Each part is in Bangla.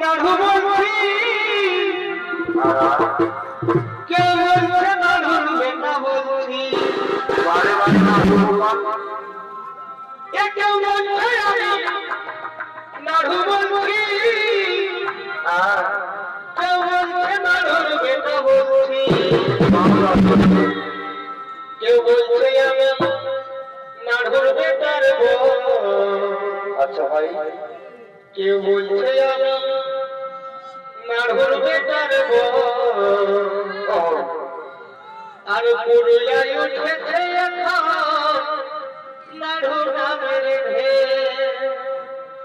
নাড়ু বলছি কে বলছে নাড়ুর বেটা বলছি বারে বারে নাড়ু এ কেউ বলছে আমি নাড়ু বলছি কেউ বলছে নাড়ুর বেটা বলছি কেউ বলছে আমি নাড়ুর বেটার বউ আচ্ছা ভাই কেউ বলছে আমি নাড়ুর বেটার বউ আর পুরুলিয়ায় উঠেছে এখন নাড়ু নামের ঢেউ।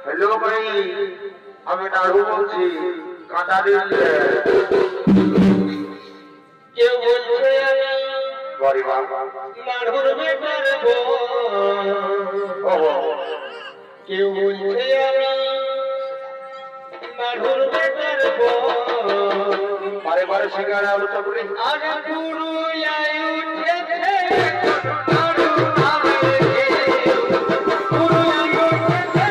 হ্যালো ভাই আমি নাড়ু বলছি কাঁটা দিন কেউ বলছে আমি বাড়ি মা নাড়ুর বেটার বউ কেউ বলছে আমি নাড়ুর বেটার বউ বারে বারে সিঙ্গারা আলোচনা করি আর পুরুলিয়ায় উঠেছে নাড়ু নামের ঢেউ। পুরুলিয়ায় উঠেছে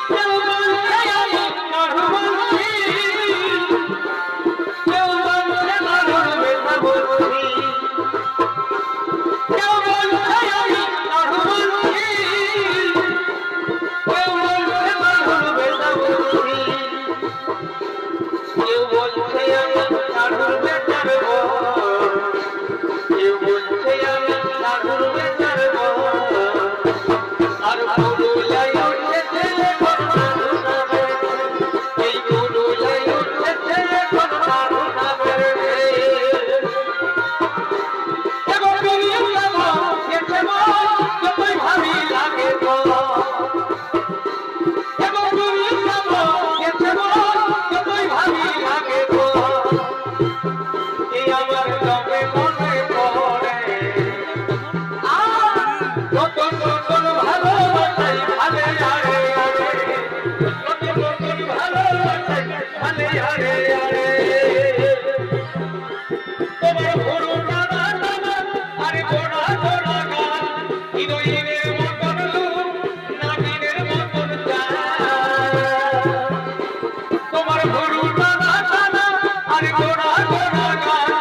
কেউ বলছে আমি নাড়ু বলছি কেউ বলছে নাড়ুর বেটা বলছি কেউ বলছে আমি নাড়ু বলছি কেউ বলছে নাড়ুর বেটা বলছি কেউ বলছে আমি নাড়ুর বেটার বউ কেউ বলছে আমি নাড়ুর বেটার বউ আর পুরুলিয়ায় উঠেছে এখন নাড়ু নামের ঢেউ। এই পুরুলিয়ায় উঠেছে এখন নাড়ু নামের ঢেউ। এগো পুরুলিয়া গেছে মো যতই ভাবি লাগে তো এগো পুরুলিয়া গেছে মো যতই ভাবি লাগে তো এই আমার তবে মনে পড়ে নতুন নতুন ভালোবাসাই ভালে আরে আরে নতুন নতুন ভালোবাসাই ভালে আরে আরে তোমার ভুরু টানা টানা আরে গোড়া গোড়া গান হিরোইনের মতন রূপ নাগিনের মতন চাল তোমার ভুরু টানা টানা আরে গোড়া গোড়া গান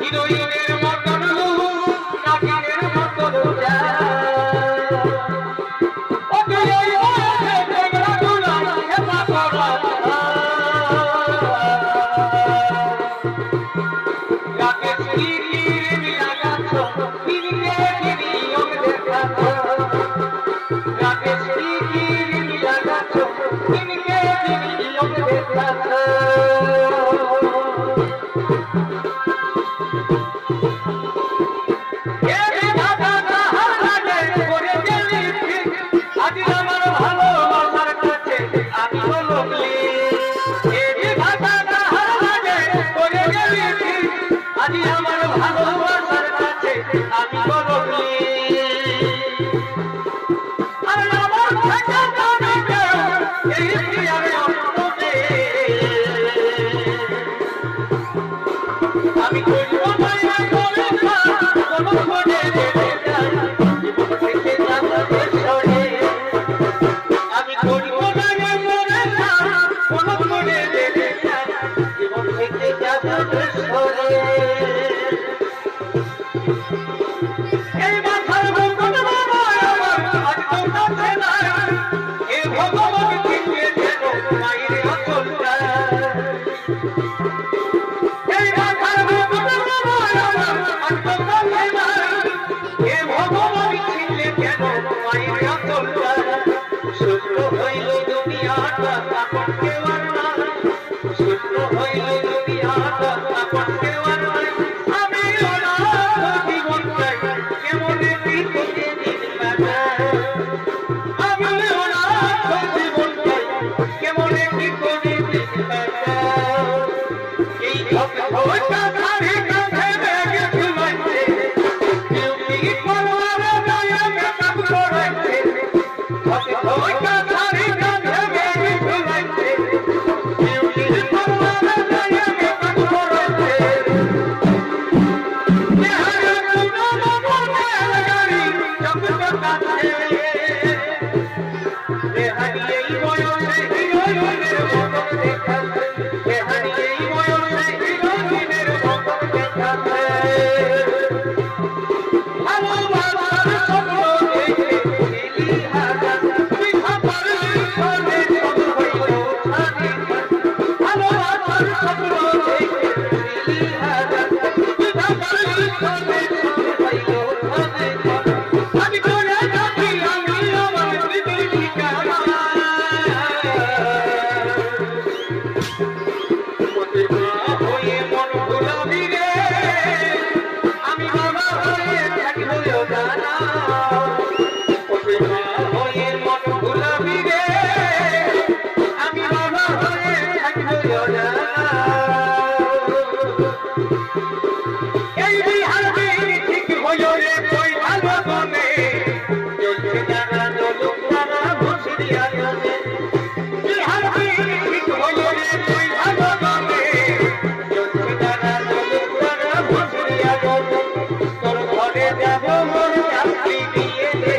হিরোইনের মতন রূপ নাগিনের মতন চাল ওকে এই বয়সে ঝগড়া গুলা হেপা করা রাতে স্ত্রীর লাগাচ্ছ দিনকে নিয়ম দেখাচ্ছ রাতে স্ত্রীর লাগাচ্ছ দিনকে নিয়ম দেখাচ্ছ এ বিধাতা তাহার লাগে করে গেলি ঠিক আজ আমার ভালোবাসার কাছে আমি হলো এ বিধাতা তাহার লাগে করে গেলি ঠিক আজ আমার ভালোবাসার কাছে আমি হলো আর আমার থেকে জানে কেউ এই প্রিয়ারে অন্তরে আমি করবো মায়া করে না কোনো করে দেবে যাই জীবন থেকে যাবে সরে আমি করবো মায়া করে না কোনো করে দেবে যাই জীবন থেকে যাবে সরে এই মাথার বুকুর তোর ঘরে যাব মোর চাকরি দিয়ে দে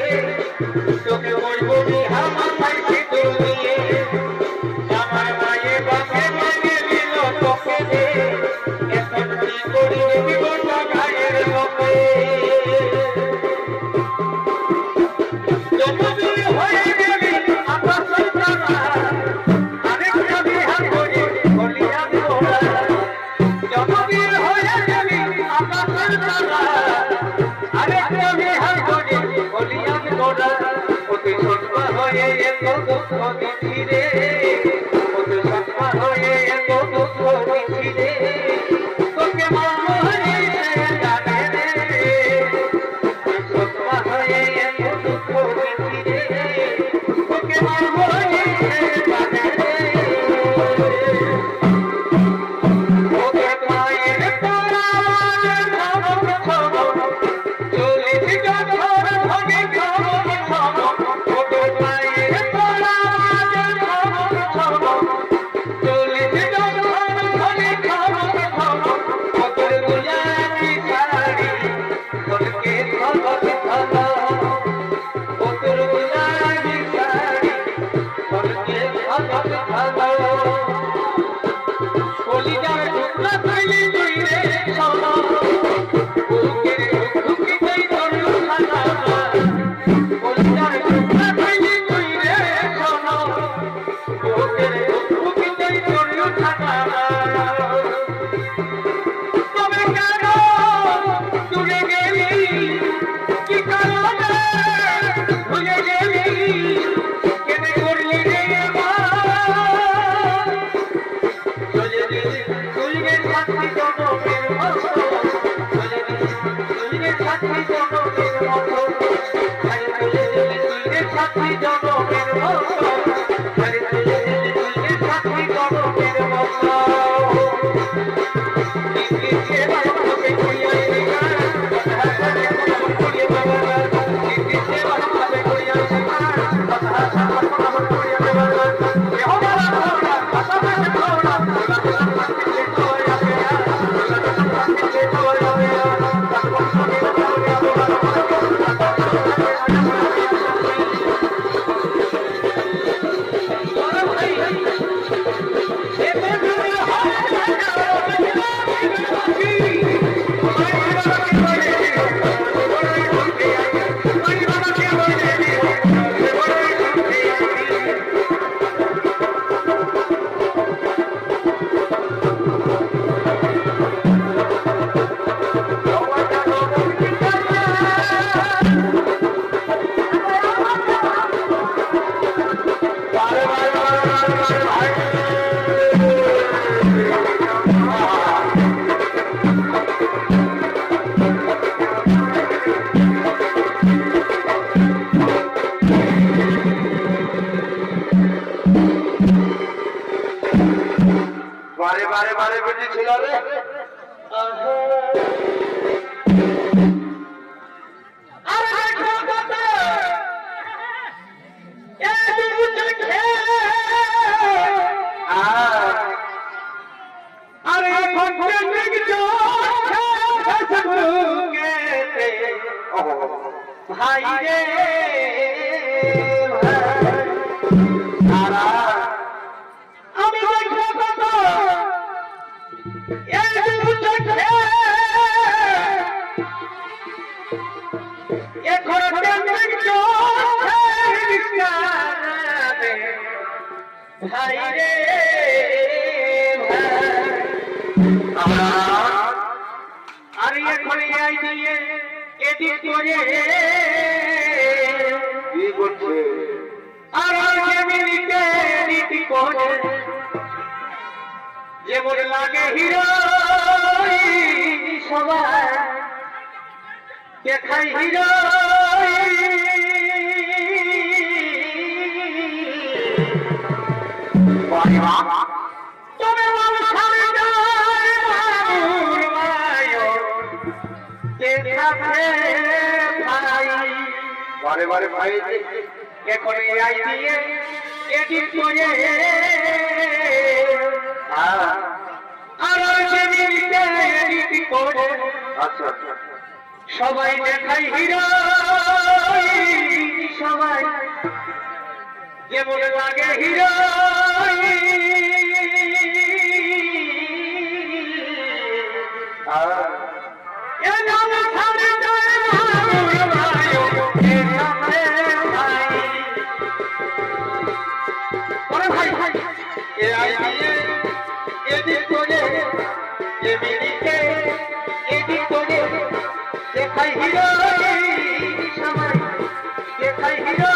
তোকে বলবো বিহা মাথায় সিঁদুর দিয়ে আমার মায়ে বাপে মাকে দিল তোকে দে এখন কি করি জীবনটা গায়ের লোকে যতদিন হয়ে গেলি আকাশের তারা আরেকটা বিহা করে বলিয়া তোরা যতদিন হয়ে গেলি আকাশের তারা আরেকটা বিহা করে বলিয়া তোরা অতি সৎমা হয়ে এত দুঃখ দিচ্ছি রে অতি সৎমা হয়ে এত দুঃখ দিচ্ছি রে তোকে মানো হয়ে জানে রে সৎমা হয়ে এত দুঃখ দিচ্ছি রে তোকে মানো হয়ে জানে রে ওকে মায়ের তোরা খবর খবর চলিস যখন ভাগে খবর খবর ওকে মায়ের তোরা খবর খবর চলিস যখন ভাগে খবর খবর ওকে গুলাবি শাড়ি তোকে খবর খবর ওকে গুলাবি শাড়ি তোকে খবর খবর কলিজার টুকরা পাইলি তুই রে সোনা বুকের ঢুকি যাই তোর খানা কলিজার টুকরা পাইলি তুই রে সোনা বুকের ঢুকি যাই তোর খানা তবে কেন তুলে গেলি কি কারণে ভুলে গেলি কেন করলি রে মা চলে গেলি তুলগে সাথী জনমের মতো চলে গেলি তুলগে সাথী জনমের মতো আরে চলে গেলি তুলগে সাথী জনমের মতো আরে চলে গেলি তুলগে সাথী জনমের মতো কিসে ভাবে করিয়া রে কথা ভাবে করিয়া বাবা কিসে ভাবে করিয়া রে কথা ভাবে করিয়া বাবা ইহোবা বাবা কথা ভাবে করিয়া বারে বারে বারে বেটি ছিল রে আরে দেখো কথা এই বুঝে আরে এখন টেকনিক চোখে ফেসবুকেতে ভাই রে ভাই আমি দেখো কথা এই বুঝে এখন টেকনিক চোখে বিস্তারে ভাই রে আরে এখন এই দিয়ে এডিট করে কি করছে আর মিলিতে এডিট করে যেমন লাগে হিরো সবাই দেখাই হিরো তুমি বারে বারে ভাই এখন আই দিয়ে এডিট করে আর যেদিনকে এডিট করে আচ্ছা আচ্ছা সবাই দেখাই হিরো, সবাই যেমন লাগে হিরো। আর দেখাই হিরো, সবাই দেখাই হিরো।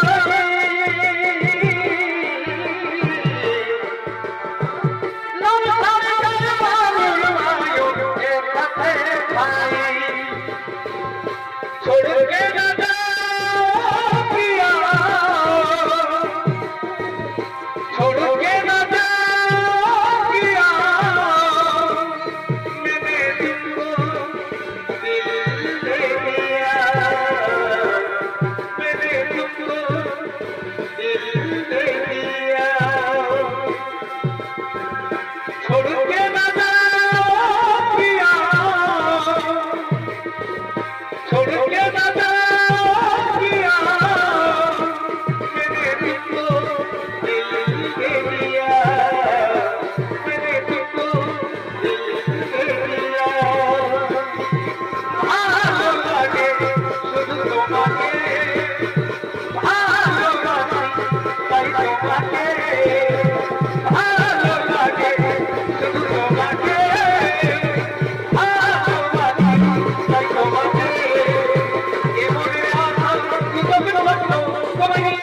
छोड़ के